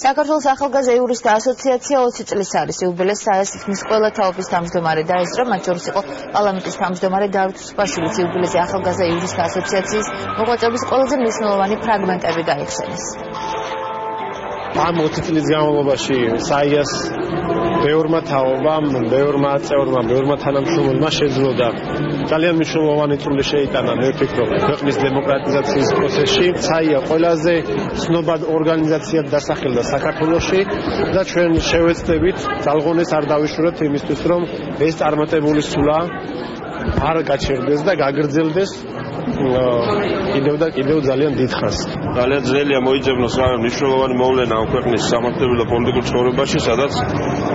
საქართველოს ახალგაზრდა იურისტთა ასოციაცია 20 წლის არის იუბილეს საერთაშორისო ყველა თაობის თავმჯდომარე დაესწრო, მათ შორის იყო პარლამენტის თავმჯდომარე დავით უსუპაშვილიც. იუბილეზე ახალგაზრდა იურისტთა ასოციაციის მოღვაწეობის ყველაზე მნიშვნელოვანი ფრაგმენტები გაიხსენეს. ამ 20 წლის განმავლობაში საიას ბევრმა თაობამ, ბევრმა წევრმა, ბევრმა თანამშრომელმა შეძლო და ძალიან მნიშვნელოვანი წვლილი შეიტანა, მე ვფიქრობ, ქვეყნის დემოკრატიზაციის პროცესში. საია ყველაზე ცნობად ორგანიზაციად დასახელდა საქართველოში და ჩვენ შევეცდებით ძალღონეს არ დავიშუროთ იმისთვის, რომ ეს წარმატებული სულა არ გაჩერდეს და გაგრძელდეს კიდევ ძალიან დიდ ხანს. ძალიან ძნელია მოიძებნოს რა მნიშვნელოვანი მოვლენა ამ ქვეყნის სამართლებრივ პოლიტიკურ ცხოვრებაში, სადაც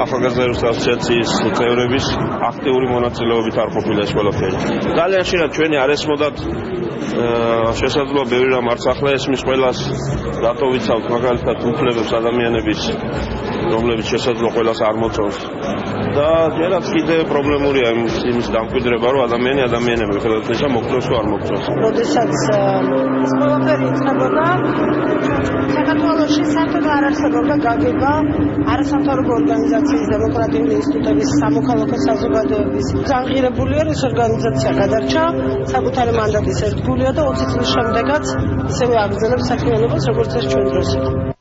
ახალგაზრდა იურისტთა ასოციაციის წევრების აქტიური მონაწილეობით არ ყოფილა ეს ყველაფერი. ძალიან ხშირად ჩვენი არ ესმოდათ შესაძლოა ბევრი რამ არც ახლა ესმის ყველას, რატო ვიცავთ მაგალითად უფლებებს ადამიანების, რომლებიც შესაძლოა ყველას არ მოწონს. და ჯერაც კიდე პრობლემურია იმის დამკვიდრება, რომ ადამიანები ხელადისა მოგწონს თუ არ მოგწონს. როდესაც ეს ყველაფერი იწყებოდა, საქართველოში საერთოდ არ არსებობდა გაგება არასამთავრობო ორგანიზაციის, დემოკრატიული ინსტიტუტების, სამოქალაქო საზოგადოების. განღირებულია, რომ ეს ორგანიზაცია გადარჩა, საკუთარი მანდატის ერთგულია და 20 წლის შემდეგაც ისევე აგრძელებს საქმიანობას, როგორც ეს ჩვენ დროს.